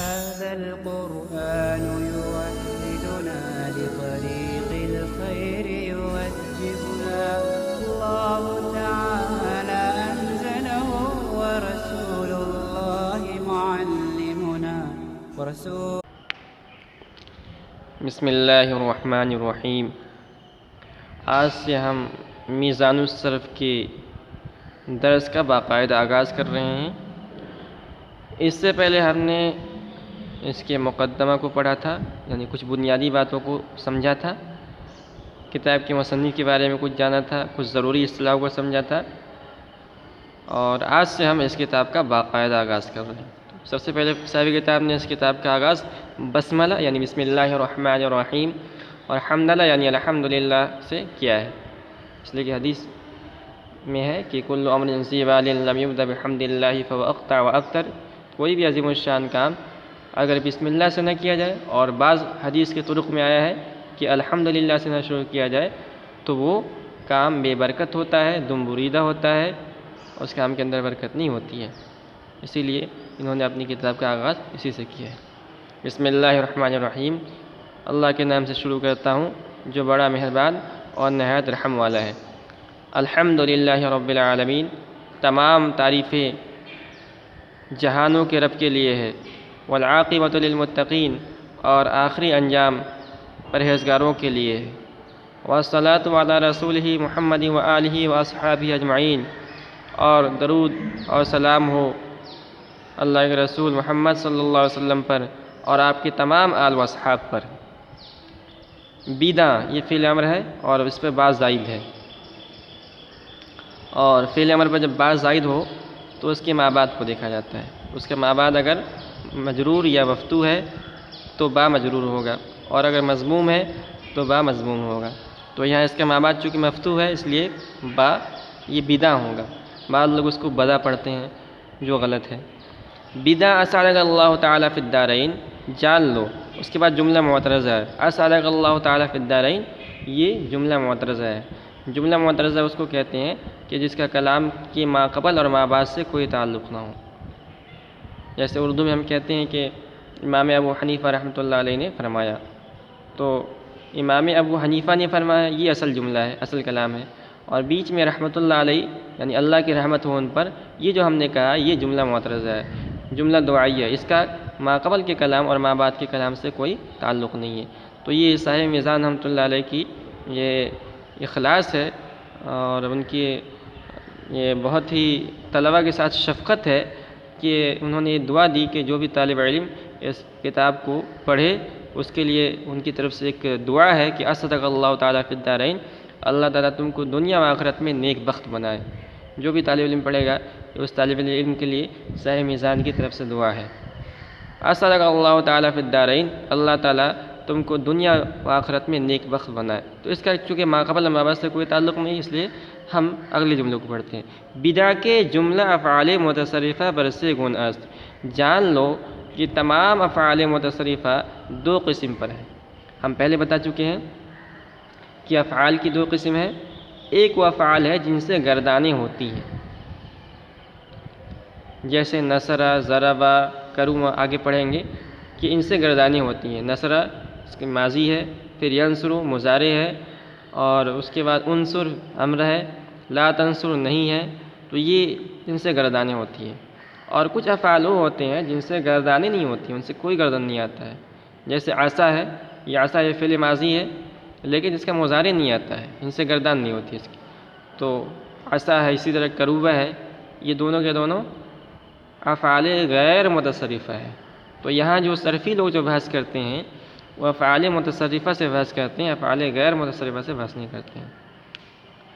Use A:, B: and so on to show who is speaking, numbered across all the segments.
A: هذا القرآن يوحدنا لطريق الخير يوجهنا الله تعالى أنزله ورسول الله معلمنا
B: بسم اللہ الرحمن الرحیم۔ آج سے ہم میزان الصرف کے درس کا باقاعدہ آغاز کر رہے ہیں۔ اس سے پہلے ہم نے اس کے مقدمہ کو پڑھا تھا، یعنی کچھ بنیادی باتوں کو سمجھا تھا، کتاب کے مصنف کے بارے میں کچھ جانا تھا، کچھ ضروری اصطلاحوں کو سمجھا تھا، اور آج سے ہم اس کتاب کا باقاعدہ آغاز کر رہے ہیں۔ سب سے پہلے صاحب کتاب نے اس کتاب کا آغاز بسملہ یعنی بسم اللہ الرحمن الرحیم اور حمدللہ یعنی الحمدللہ سے کیا ہے، اس لیے کہ حدیث میں ہے کہ کل امر ذی بال لم یبدأ بحمد اللہ فهو اقطع واکثر، کوئی بھی عظیم الشان کام اگر بسم اللہ سے نہ کیا جائے، اور بعض حدیث کے طرق میں آیا ہے کہ الحمدللہ سے نہ شروع کیا جائے تو وہ کام بے برکت ہوتا ہے، دم بریدہ ہوتا ہے، اس کام کے اندر برکت نہیں ہوتی ہے۔ اسی لیے انہوں نے اپنی کتاب کا آغاز اسی سے کیا ہے۔ بسم اللہ الرحمن الرحیم، اللہ کے نام سے شروع کرتا ہوں جو بڑا مہربان اور نہایت رحم والا ہے۔ الحمدللہ رب العالمین، تمام تعریفیں جہانوں کے رب کے لیے ہے۔ والعاقبۃ للمتقین، اور آخری انجام پرہیزگاروں کے لیے ہے۔ والصلاۃ علی رسولہ محمد وآلہ واصحابہ اجمعین، اور درود اور سلام ہو اللہ کے رسول محمد صلی اللہ علیہ وسلم پر اور آپ کے تمام آل و اصحاب پر۔ بیداں یہ فعل امر ہے اور اس پہ با زائد ہے، اور فعل امر پر جب با زائد ہو تو اس کے ما بعد کو دیکھا جاتا ہے۔ اس کا ما بعد اگر مجرور یا مفتوح ہے تو با مجرور ہوگا، اور اگر مضموم ہے تو با مضموم ہوگا۔ تو یہاں اس کا ما بعد چونکہ مفتوح ہے اس لیے با یہ بیداں ہوگا۔ بعض لوگ اس کو بدا پڑھتے ہیں جو غلط ہے۔ بدا اسعدک اللہ تعالیٰ فی الدارین، جان لو، اس کے بعد جملہ معترضہ ہے۔ اسعدک اللہ تعالیٰ فی الدارین، یہ جملہ معترضہ ہے۔ جملہ معترضہ اس کو کہتے ہیں کہ جس کا کلام کی ما قبل اور ما بعد سے کوئی تعلق نہ ہو۔ جیسے اردو میں ہم کہتے ہیں کہ امام ابو حنیفہ رحمۃ اللہ علیہ نے فرمایا، تو امام ابو حنیفہ نے فرمایا یہ اصل جملہ ہے، اصل کلام ہے، اور بیچ میں رحمۃ اللہ علیہ یعنی اللہ کی رحمت ہو ان پر، یہ جو ہم نے کہا یہ جملہ معترضہ ہے، جملہ دعائیہ ہے، اس کا ما قبل کے کلام اور ما بعد کے کلام سے کوئی تعلق نہیں ہے۔ تو یہ صاحب میزان رحمۃ اللہ علیہ کی یہ اخلاص ہے، اور ان کی یہ بہت ہی طلباء کے ساتھ شفقت ہے کہ انہوں نے یہ دعا دی کہ جو بھی طالب علم اس کتاب کو پڑھے اس کے لیے ان کی طرف سے ایک دعا ہے کہ اسعدک اللہ تعالیٰ فی الدارین، اللہ تعالیٰ تم کو دنیا و آخرت میں نیک بخت بنائے۔ جو بھی طالب علم پڑھے گا اس طالب علم کے لیے صاحب میزان کی طرف سے دعا ہے۔ اسعدک اللہ تعالیٰ فی الدارین، اللہ تعالیٰ تم کو دنیا و آخرت میں نیک بخت بنائے۔ تو اس کا چونکہ ما قبل ما بعد سے کوئی تعلق نہیں، اس لیے ہم اگلے جملوں کو پڑھتے ہیں۔ بدا کے جملہ افعال متصرفہ برسے گن است، جان لو کہ تمام افعال متصرفہ دو قسم پر ہیں۔ ہم پہلے بتا چکے ہیں کہ افعال کی دو قسم ہیں۔ ایک وہ افعال ہے جن سے گردانیں ہوتی ہیں، جیسے نصرہ، ضربہ، کرما، آگے پڑھیں گے کہ ان سے گردانیں ہوتی ہیں۔ نصرہ اس کی ماضی ہے، پھر ینصر مضارع ہے، اور اس کے بعد انصر امر ہے، لا تنصر نہیں ہے، تو یہ ان سے گردانیں ہوتی ہیں۔ اور کچھ افعال وہ ہوتے ہیں جن سے گردانیں نہیں ہوتی، ان سے کوئی گردن نہیں آتا ہے، جیسے عصا ہے، یہ عصا یہ فعل ماضی ہے لیکن اس کا مضارع نہیں آتا ہے، ان سے گردان نہیں ہوتی اس کی۔ تو عصا ہے، اسی طرح کروبہ ہے، یہ دونوں کے دونوں افعال غیر متصرفہ ہے۔ تو یہاں جو صرفی لوگ جو بحث کرتے ہیں وہ افعال متصرفہ سے بحث کرتے ہیں، افعال غیر متصرفہ سے بحث نہیں کرتے ہیں۔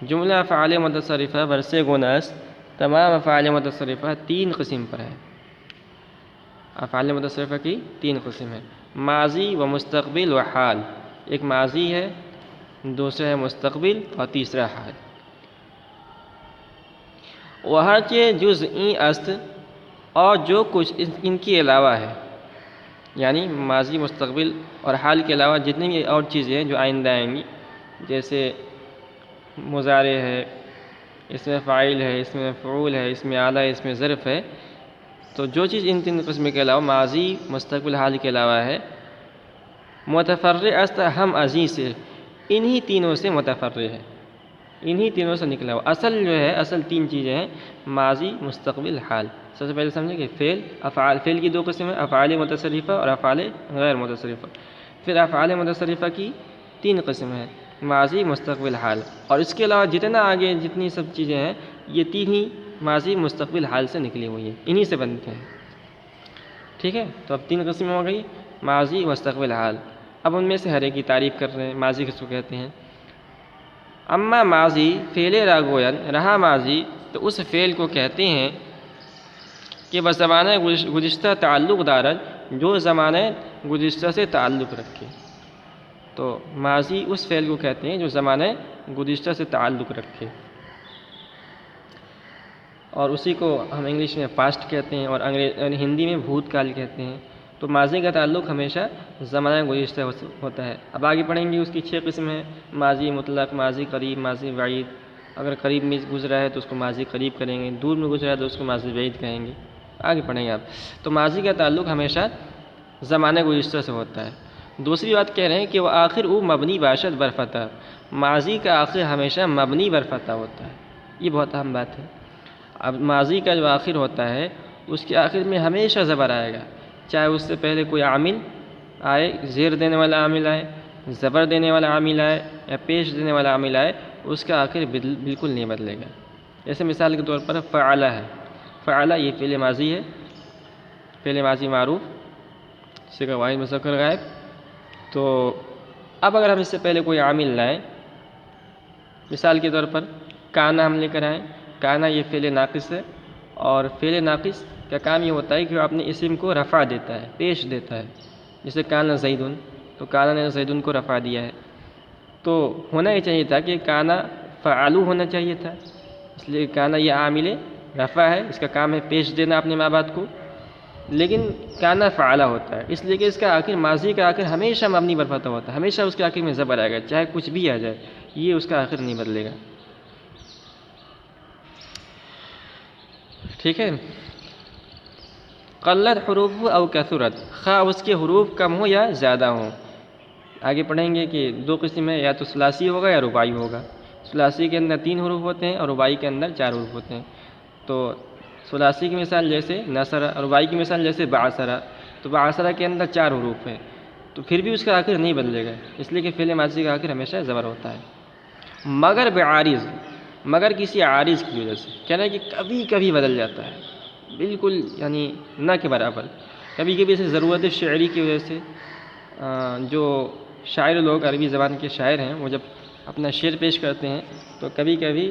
B: جملہ افعال متصرفہ برسے گناس، تمام افعال متصرفہ تین قسم پر ہے۔ افعال متصرفہ کی تین قسم ہے، ماضی و مستقبل و حال۔ ایک ماضی ہے، دوسرا ہے مستقبل، اور تیسرا حال۔ وہرچہ جزئی است، اور جو کچھ ان کے علاوہ ہے، یعنی ماضی، مستقبل اور حال کے علاوہ جتنی بھی اور چیزیں ہیں جو آئندہ آئیں گی، جیسے مضارع ہے، اس میں فاعل ہے، اس میں مفعول ہے، اس میں آلہ ہے، اس میں ظرف ہے، تو جو چیز ان تین قسم کے علاوہ ماضی مستقبل حال کے علاوہ ہے متفرع است ہم ازیں سے انہی تینوں سے متفرع ہے، انہی تینوں سے نکلا ہوا اصل جو ہے، اصل تین چیزیں ہیں ماضی مستقبل حال۔ سب سے پہلے سمجھیں کہ فعل افعال، فعل کی دو قسم ہیں، افعال متصرفہ اور افعال غیر متصرفہ۔ پھر افعال متصرفہ کی تین قسم ہیں، ماضی مستقبل حال، اور اس کے علاوہ جتنا آگے جتنی سب چیزیں ہیں یہ تین ہی ماضی مستقبل حال سے نکلی ہوئی ہیں، انہی سے بنتے ہیں۔ ٹھیک ہے، تو اب تین قسمیں ہو گئی، ماضی مستقبل حال۔ اب ان میں سے ہر ایک کی تعریف کر رہے ہیں، ماضی کس کو کہتے ہیں۔ اما ماضی فعل را گوین، رہا ماضی تو اس فعل کو کہتے ہیں کہ بس زمانہ گزشتہ تعلق دارد، جو زمانہ گزشتہ سے تعلق رکھے۔ تو ماضی اس فعل کو کہتے ہیں جو زمانہ گزشتہ سے تعلق رکھے، اور اسی کو ہم انگلش میں پاسٹ کہتے ہیں اور ہندی میں بھوت کال کہتے ہیں۔ تو ماضی کا تعلق ہمیشہ زمانہ گزشتہ ہوتا ہے۔ اب آگے پڑھیں گے، اس کی 6 قسم ہیں، ماضی مطلق، ماضی قریب، ماضی بعید۔ اگر قریب میں گزرا ہے تو اس کو ماضی قریب کریں گے، دور میں گزرا ہے تو اس کو ماضی بعید کہیں گے۔ آگے پڑھیں گے آپ۔ تو ماضی کا تعلق ہمیشہ زمانہ گزشتہ سے ہوتا ہے۔ دوسری بات کہہ رہے ہیں کہ وہ آخر او مبنی باشد برفتح، ماضی کا آخر ہمیشہ مبنی برفتح ہوتا ہے، یہ بہت اہم بات ہے۔ اب ماضی کا جو آخر ہوتا ہے اس کے آخر میں ہمیشہ زبر آئے گا، چاہے اس سے پہلے کوئی عامل آئے، زیر دینے والا عامل آئے، زبر دینے والا عامل آئے یا پیش دینے والا عامل آئے، اس کا آخر بالکل نہیں بدلے گا۔ جیسے مثال کے طور پر فعلہ ہے، فعلہ یہ فعل ماضی ہے، فعل ماضی معروف، صیغہ واحد مذکر غائب۔ تو اب اگر ہم اس سے پہلے کوئی عامل لائیں، مثال کے طور پر کانا ہم لے کر آئیں، کانا یہ فعل ناقص ہے، اور فعل ناقص کا کام یہ ہوتا ہے کہ وہ اپنے اسم کو رفع دیتا ہے، پیش دیتا ہے۔ جیسے کانا زیدن، تو کانا نے زیدن کو رفع دیا ہے، تو ہونا یہ چاہیے تھا کہ کانا فعلو ہونا چاہیے تھا، اس لیے کانا یہ عامل رفع ہے، اس کا کام ہے پیش دینا اپنے ماں باپ کو، لیکن کانا فعلہ ہوتا ہے، اس لیے کہ اس کا آخر ماضی کا آخر ہمیشہ مبنی برفتح ہوتا ہے، ہمیشہ اس کے آخر میں زبر آئے گا، چاہے کچھ بھی آ جائے، یہ اس کا آخر نہیں بدلے گا۔ ٹھیک ہے، قلت حروف او کثرت، خواہ اس کے حروف کم ہو یا زیادہ ہوں۔ آگے پڑھیں گے کہ دو قسم ہے، یا تو ثلاثی ہوگا یا رباعی ہوگا۔ ثلاثی کے اندر 3 حروف ہوتے ہیں اور رباعی کے اندر 4 حروف ہوتے ہیں۔ تو ثلاثی کی مثال جیسے نصر، رباعی کی مثال جیسے بعثر، تو بعثر کے اندر 4 حروف ہیں، تو پھر بھی اس کا آخر نہیں بدلے گا، اس لیے کہ فعل ماضی کا آخر ہمیشہ زبر ہوتا ہے۔ مگر بعارض، مگر کسی عارض کی وجہ سے، کہنا ہے کہ کبھی کبھی بدل جاتا ہے، بالکل یعنی نہ کے برابر۔ کبھی کبھی اسے ضرورت شعری کی وجہ سے، جو شاعر لوگ عربی زبان کے شاعر ہیں وہ جب اپنا شعر پیش کرتے ہیں تو کبھی کبھی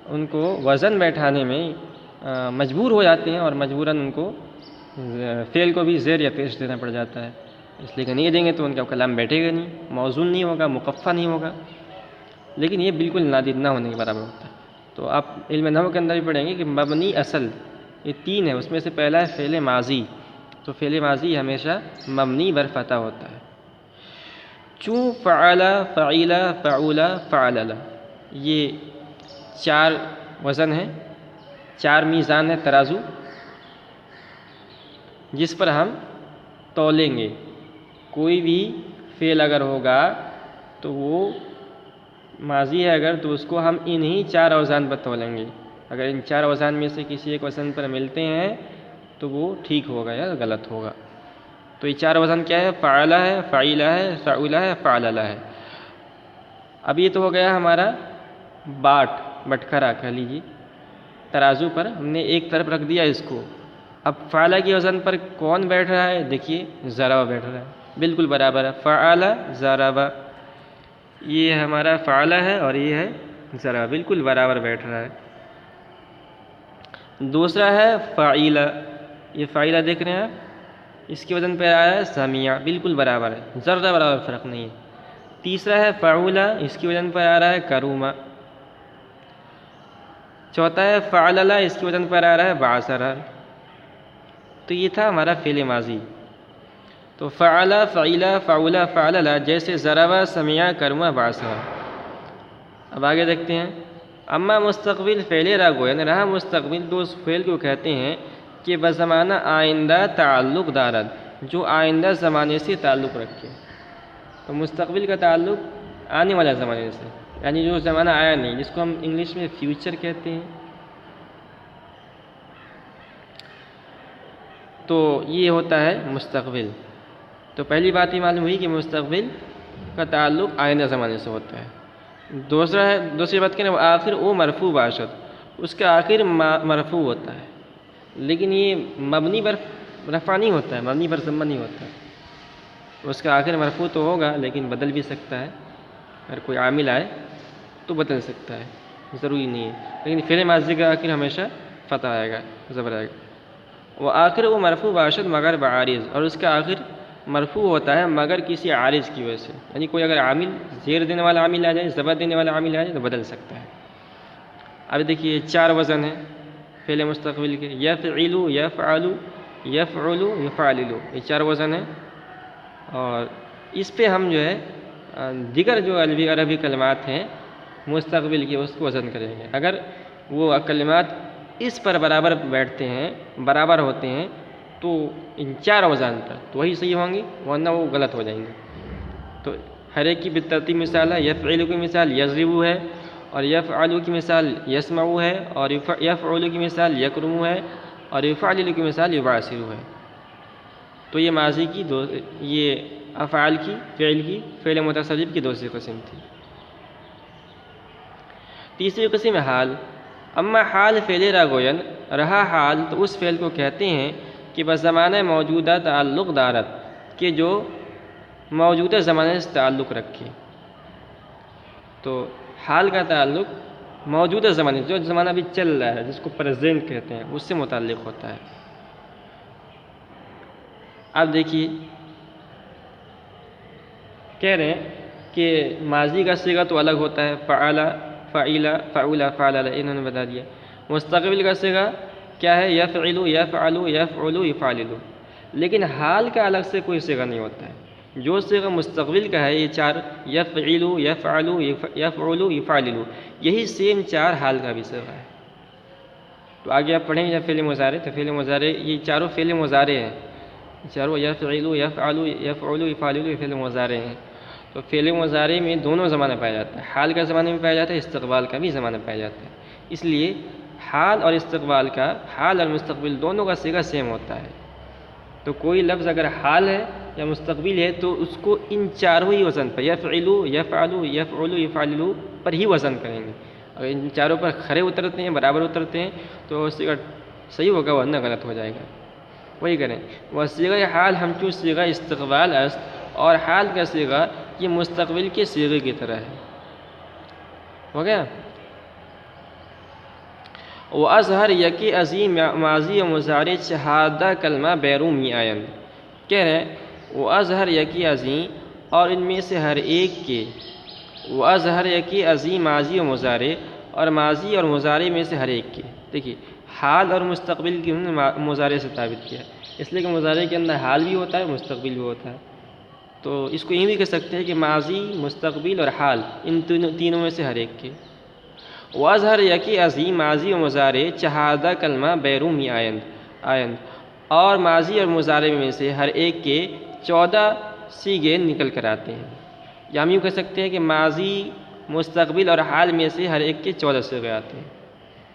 B: ان کو وزن بیٹھانے میں مجبور ہو جاتے ہیں، اور مجبوراً ان کو فعل کو بھی زیر یا پیش دینا پڑ جاتا ہے، اس لیے کہ نہیں دیں گے تو ان کا کلام بیٹھے گا نہیں، موزون نہیں ہوگا، مقفع نہیں ہوگا، لیکن یہ بالکل نادر نہ ہونے کے برابر ہوتا ہے۔ تو آپ علم نحو کے اندر بھی پڑھیں گے کہ مبنی اصل یہ 3 ہے، اس میں سے پہلا ہے فعل ماضی، تو فعل ماضی ہمیشہ مبنی برفتح ہوتا ہے۔ چوں فعل، فعیل، فعول، فعلل، یہ 4 وزن ہیں، 4 میزان ہے، ترازو، جس پر ہم تولیں گے۔ کوئی بھی فعل اگر ہوگا تو وہ ماضی ہے اگر، تو اس کو ہم انہی 4 اوزان پر تولیں گے، اگر ان 4 اوزان میں سے کسی ایک وزن پر ملتے ہیں تو وہ ٹھیک ہوگا یا غلط ہوگا۔ تو یہ 4 وزن کیا ہے؟ فعلہ ہے، فعیلہ ہے، فعولہ ہے، فعللہ ہے۔ اب یہ تو ہو گیا ہمارا بٹکھرا کہہ لیجیے، ترازو پر ہم نے ایک طرف رکھ دیا اس کو۔ اب فعلہ کی وزن پر کون بیٹھ رہا ہے؟ دیکھیے ضرب بیٹھ رہا ہے، بالکل برابر ہے، فعل ضرب، یہ ہمارا فعلہ ہے اور یہ ہے ضرب، بالکل برابر بیٹھ رہا ہے۔ دوسرا ہے فعیلہ، یہ فعیلہ دیکھ رہے ہیں آپ، اس کی وزن پہ آیا ہے سمیع، بالکل برابر ہے، ذرہ برابر فرق نہیں ہے۔ تیسرا ہے فعولہ، اس کی وزن پر آ رہا ہے کرومہ۔ چوتھا ہے فعللہ، اس کی وزن پر آ رہا ہے بعثر۔ تو یہ تھا ہمارا فعل ماضی۔ تو فعل، فعیلہ، فعولہ، فعللہ، جیسے ضرب، سمیع، کرومہ، بعثر۔ اب آگے دیکھتے ہیں، اما مستقبل فعل را گوین، رہا مستقبل تو اس فعل کو کہتے ہیں کہ بزمانہ آئندہ تعلق دارد، جو آئندہ زمانے سے تعلق رکھے۔ تو مستقبل کا تعلق آنے والا زمانے سے، یعنی جو زمانہ آیا نہیں، جس کو ہم انگلش میں فیوچر کہتے ہیں۔ تو یہ ہوتا ہے مستقبل۔ تو پہلی بات یہ معلوم ہوئی کہ مستقبل کا تعلق آئندہ زمانے سے ہوتا ہے۔ دوسری بات کہنا، وہ آخر او مرفوع باشد، اس کا آخر مرفوع ہوتا ہے، لیکن یہ مبنی پر رفع نہیں ہوتا ہے، مبنی پر ضمہ نہیں ہوتا ہے۔ اس کا آخر مرفوع تو ہوگا لیکن بدل بھی سکتا ہے، اگر کوئی عامل آئے تو بدل سکتا ہے، ضروری نہیں ہے، لیکن فعل ماضی کا آخر ہمیشہ فتح آئے گا، زبر آئے گا۔ وہ آخر وہ مرفوع باشد مگر بعارض، اور اس کا آخر مرفوع ہوتا ہے مگر کسی عارض کی وجہ سے، یعنی کوئی اگر عامل زیر دینے والا عامل آ جائے، زبر دینے والا عامل آ جائے تو بدل سکتا ہے۔ اب دیکھیے 4 وزن ہیں فعل مستقبل کے، یفعل، یفعل، یفعل، یفعلل، یہ 4 وزن ہیں، اور اس پہ ہم جو ہے دیگر جو عربی کلمات ہیں مستقبل کے، اس کو وزن کریں گے۔ اگر وہ کلمات اس پر برابر بیٹھتے ہیں، برابر ہوتے ہیں، تو ان 4 وزن پر تو وہی صحیح ہوں گے، ورنہ وہ غلط ہو جائیں گے۔ تو ہر ایک کی بالترتیب مثال ہے، یفعل کی مثال یضرب ہے، اور یفعل کی مثال یسمع ہے، اور یفعل کی مثال یکرم ہے، اور یفعلل کی مثال یبعثر ہے۔ تو یہ ماضی کی یہ افعال کی، فعل کی، فعل متصرف کی دوسری قسم تھی۔ تیسری قسم حال۔ اما حال فعل را گوین، رہا حال تو اس فعل کو کہتے ہیں کہ بس زمانہ موجودہ تعلق دارت، کہ جو موجودہ زمانے سے تعلق رکھے۔ تو حال کا تعلق موجودہ زمانے، جو زمانہ بھی چل رہا ہے، جس کو پریزنٹ کہتے ہیں، اس سے متعلق ہوتا ہے۔ اب دیکھیے کہہ رہے ہیں کہ ماضی کا صیغہ تو الگ ہوتا ہے، فعل، فعیل، فعول، فعلل، انہوں نے بتا دیا۔ مستقبل کا صیغہ کیا ہے؟ یفعل، یفعل، یفعل، یفعلل، لیکن حال کا الگ سے کوئی صیغہ نہیں ہوتا ہے۔ جو صیغہ مستقبل کا ہے، یہ 4 یفعل، یفعل، یفعل، یفعلل، یہی سیم 4 حال کا بھی صیغہ ہے۔ تو آگے آپ پڑھیں گے فعل مضارع، تو فعل مضارع یہ چاروں فعل مضارع ہیں، چاروں یفعل، یفعل، یفعل، یفعلل، یہ فعل مضارع ہیں۔ تو فعل مضارع میں دونوں زمانہ پایا جاتا ہے، حال کا زمانہ بھی پایا جاتا ہے، استقبال کا بھی زمانہ پایا جاتا ہے۔ اس لیے حال اور استقبال کا، حال اور مستقبل دونوں کا صیغہ سیم ہوتا ہے۔ تو کوئی لفظ اگر حال ہے یا مستقبل ہے تو اس کو ان چاروں ہی وزن پر، یفعل، یفعل، یفعل، یفعلل پر ہی وزن کریں گے۔ اگر ان چاروں پر کھڑے اترتے ہیں، برابر اترتے ہیں، تو صیغہ صحیح ہوگا، ورنہ غلط ہو جائے گا۔ وہی کریں، وہ صیغہ حال ہمچو صیغہ استقبال است، اور حال کا صیغہ یہ مستقبل کے صیغے کی طرح ہے۔ ہو گیا؟ وہ اظہر یکی عظیم ماضی و مضارع شہادہ کلمہ بیرومی آئند، کہہ رہے ہیں وہ اظہر یکی عظیم، اور ان میں سے ہر ایک کے، وہ اظہر یکی عظیم ماضی و مضارع، اور ماضی اور مضارع میں سے ہر ایک کے۔ دیکھیے حال اور مستقبل کی انہوں نے مضارع سے ثابت کیا، اس لیے کہ مضارع کے اندر حال بھی ہوتا ہے، مستقبل بھی ہوتا ہے۔ تو اس کو یہ بھی کہہ سکتے ہیں کہ ماضی، مستقبل اور حال، ان تینوں میں سے ہر ایک کے۔ واظہر یکی عظیم ماضی و مضارع چہادہ کلمہ بیرومی آئند، اور ماضی اور مضارع میں سے ہر ایک کے 14 صیغے نکل کر آتے ہیں۔ یا ہم یوں کہہ سکتے ہیں کہ ماضی، مستقبل اور حال میں سے ہر ایک کے 14 صیغے آتے ہیں۔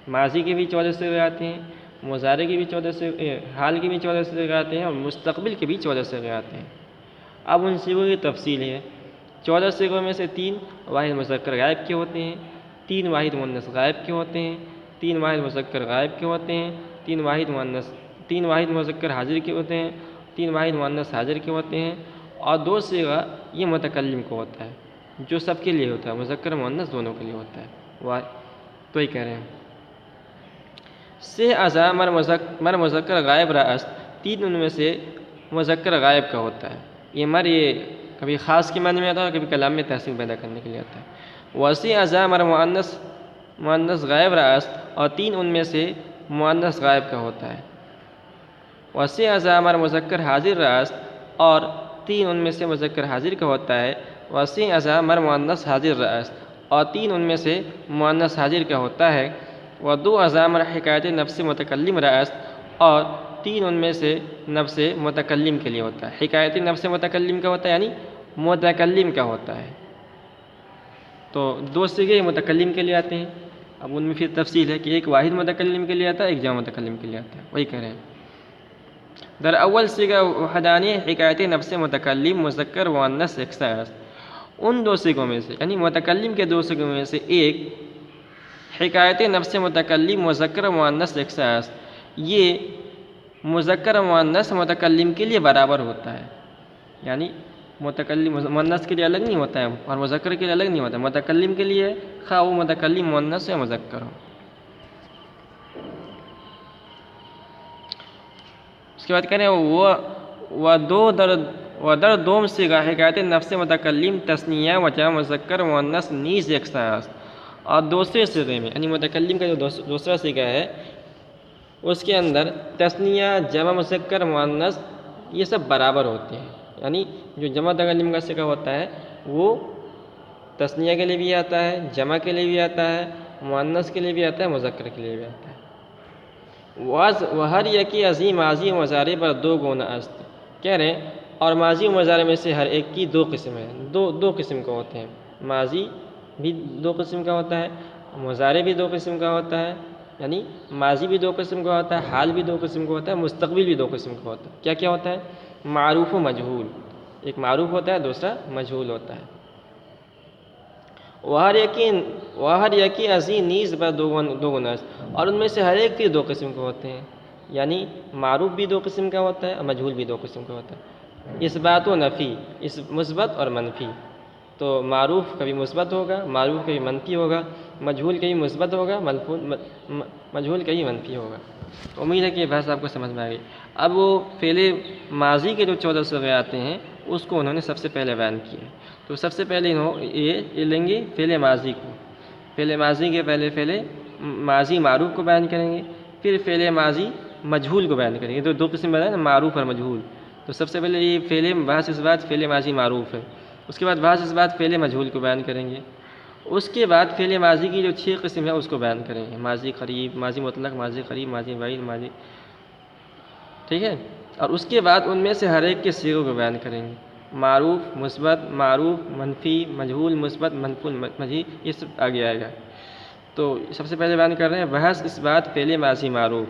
B: ماضی کے بھی 14 صیغے آتے ہیں، مضارع کے بھی 14 صیغے، حال کے بھی 14 صیغے آتے ہیں، اور مستقبل کے بھی 14 صیغے آتے ہیں۔ اب ان صیغوں کی تفصیل ہے۔ 14 صیغوں میں سے 3 واحد مذکر غائب کے ہوتے ہیں، 3 واحد مؤنث غائب کے ہوتے ہیں، 3 واحد مذکر غائب کے ہوتے ہیں، 3 واحد مذکر حاضر کے ہوتے ہیں، 3 واحد مؤنث حاضر کے ہوتے ہیں، اور 2 صیغہ یہ متکلم کو ہوتا ہے، جو سب کے لیے ہوتا ہے، مذکر مؤنث دونوں کے لیے ہوتا ہے۔ تو یہ کہہ رہے ہیں سے ازا مر مذکر غائب راست، 3 ان میں سے مذکر غائب کا ہوتا ہے۔ یہ مر یہ کبھی خاص کے معنی میں آتا ہے، کبھی کلام میں تحسین پیدا کرنے کے لیے آتا ہے۔ وسی ازا مر مؤنث غائب راست، اور 3 ان میں سے مؤنث غائب کا ہوتا ہے۔ وسی ازا مر مذکر حاضر راست، اور 3 ان میں سے مذکر حاضر کا ہوتا ہے۔ وسی ازا مر مؤنث حاضر راست، اور 3 ان میں سے مؤنث حاضر کا ہوتا ہے۔ ودو ازا مر حکایت نفس متکلم راست، اور 3 ان میں سے نفس متکلم کے لیے ہوتا ہے۔ حکایتی نفس متکلم کا ہوتا ہے، یعنی متکلم کا ہوتا ہے۔ تو 2 صیغے متکلم کے لیے آتے ہیں۔ اب ان میں پھر تفصیل ہے کہ ایک واحد متکلم کے لیے آتا ہے، ایک جمع متکلم کے لیے آتا ہے، وہی کہہ رہے ہیں۔ در اول صیغہ وحدانی حکایت نفس متکلم مذکر مؤنث ایک ساز، ان 2 صیغوں میں سے یعنی متکلم کے 2 صیغوں میں سے ایک حکایت نفس متکلم مذکر مؤنث ایک ساز، یہ مذکر مؤنث متکلم کے لیے برابر ہوتا ہے، یعنی متکلم مؤنث کے لیے الگ نہیں ہوتا ہے اور مذکر کے لیے الگ نہیں ہوتا ہے، متکلم کے لیے خواہ وہ متکلم مؤنث یا مذکر ہو۔ اس کے بعد کہہ رہے ہیں و در دوم صیغہ حکایت نفس متکلم تثنیہ و جمع مذکر مؤنث نیز یکساں، اور دوسرے صیغے میں یعنی متکلم کا جو دوسرا صیغہ ہے اس کے اندر تثنیہ جمع مذکر مؤنث یہ سب برابر ہوتے ہیں، یعنی جو جمع متکلم کا صیغہ ہوتا ہے وہ تثنیہ کے لیے بھی آتا ہے، جمع کے لیے بھی آتا ہے، مؤنث کے لیے بھی آتا ہے، مذکر کے لیے بھی آتا ہے۔ وہر یکی عظیم ماضی و مضارع پر 2 گنا است، کہہ رہے ہیں اور ماضی و مضارع میں سے ہر ایک کی 2 قسم ہیں، دو قسم کا ہوتے ہیں، ماضی بھی 2 قسم کا ہوتا ہے، مضارع بھی 2 قسم کا ہوتا ہے، یعنی ماضی بھی 2 قسم کا ہوتا ہے، حال بھی 2 قسم کا ہوتا ہے، مستقبل بھی 2 قسم کا ہوتا ہے۔ کیا کیا ہوتا ہے؟ معروف و مجہول، ایک معروف ہوتا ہے، دوسرا مجہول ہوتا ہے۔ وہر یکی عظیم نیز پر 2 گنا، اور ان میں سے ہر ایک کے 2 قسم کے ہوتے ہیں، یعنی معروف بھی 2 قسم کا ہوتا ہے اور مجہول بھی 2 قسم کا ہوتا ہے۔ اثبات و نفی، مثبت اور منفی، تو معروف کبھی مثبت ہوگا، معروف کبھی منفی ہوگا، مجہول کبھی مثبت ہوگا، مجہول کبھی منفی ہوگا۔ تو امید ہے کہ یہ بحث آپ کو سمجھ میں آ گئی۔ اب وہ فعل ماضی کے جو 14 صیغے آتے ہیں اس کو انہوں نے سب سے پہلے بیان کیا ہے۔ تو سب سے پہلے یہ لیں گے فعل ماضی کو، فعل ماضی کے پہلے فعل ماضی معروف کو بیان کریں گے، پھر فعل ماضی مجہول کو بیان کریں گے۔ تو 2 قسم بتائیں نا، معروف اور مجہول۔ تو سب سے پہلے یہ بحث اس بات فعل ماضی معروف ہے، اس کے بعد بحث اس بات فعل مجہول کو بیان کریں گے، اس کے بعد فعل ماضی کی جو 6 قسم ہے اس کو بیان کریں گے، ماضی قریب، ماضی مطلق، ماضی قریب، ماضی بعید، ماضی، ٹھیک ہے، اور اس کے بعد ان میں سے ہر ایک کے صیغوں کو بیان کریں گے، معروف، مثبت، معروف، منفی، مجہول، مثبت، منفی، مجہول، یہ سب آگے آئے گا۔ تو سب سے پہلے بیان کر رہے ہیں بحث اس بات فعل ماضی معروف،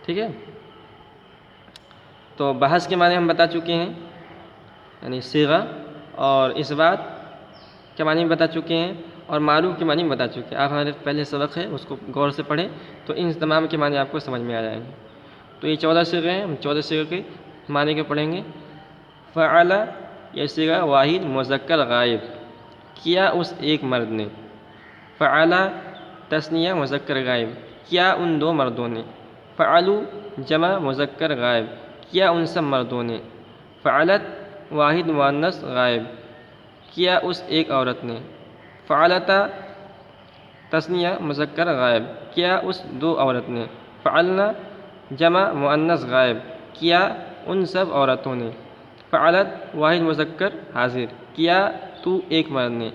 B: ٹھیک ہے۔ تو بحث کے معنی ہم بتا چکے ہیں، یعنی صیغہ، اور اس بات کے معنی بتا چکے ہیں، اور معروف کے معنی بتا چکے ہیں۔ آپ ہمارے پہلے سبق ہے اس کو غور سے پڑھیں تو ان تمام کے معنی آپ کو سمجھ میں آ جائیں گے۔ تو یہ 14 صیغے ہیں، ہم 14 صیغے کے معنی کے پڑھیں گے۔ فعل، یہ صیغہ واحد مذکر غائب، کیا اس ایک مرد نے۔ فعل تثنیہ مذکر غائب، کیا ان 2 مردوں نے۔ فعلوا جمع مذکر غائب، کیا ان سب مردوں نے۔ فعلت واحد مؤنث غائب، کیا اس ایک عورت نے۔ فعلتا تثنیہ مذکر غائب، کیا اس 2 عورت نے۔ فعلنا جمع مؤنث غائب، کیا ان سب عورتوں نے۔ فعلت واحد مذکر حاضر، کیا تو ایک مرد نے۔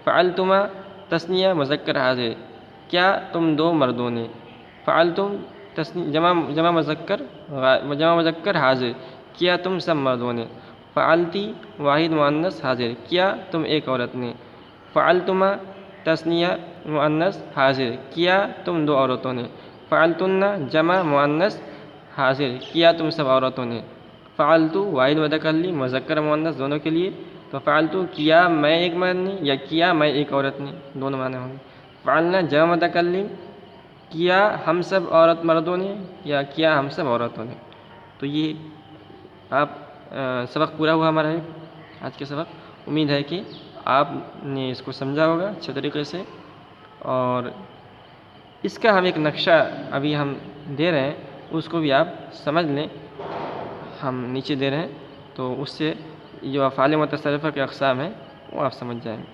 B: فعلتما تثنیہ مذکر حاضر، کیا تم 2 مردوں نے۔ فعلتم جمع مذکر حاضر، کیا تم سب مردوں نے۔ فعلتی واحد مؤنث حاضر، کیا تم ایک عورت نے۔ فعلتما تثنیہ مؤنث حاضر، کیا تم 2 عورتوں نے۔ فعلتن جمع مؤنث حاضر، کیا تم سب عورتوں نے۔ فعلتو واحد متکلم مذکر مؤنث دونوں کے لیے، تو فعلتو کیا میں ایک مرد نے یا کیا میں ایک عورت نے، دونوں معنی ہوں گے۔ فعلنا جمع متکلم، کیا ہم سب مردوں نے یا کیا ہم سب عورتوں نے۔ تو یہ آپ سبق پورا ہوا ہمارا آج کے سبق۔ امید ہے کہ آپ نے اس کو سمجھا ہوگا اچھے طریقے سے، اور اس کا ہم ایک نقشہ ابھی ہم دے رہے ہیں، اس کو بھی آپ سمجھ لیں، ہم نیچے دے رہے ہیں، تو اس سے جو افعال متصرفہ کے اقسام ہیں وہ آپ سمجھ جائیں گے۔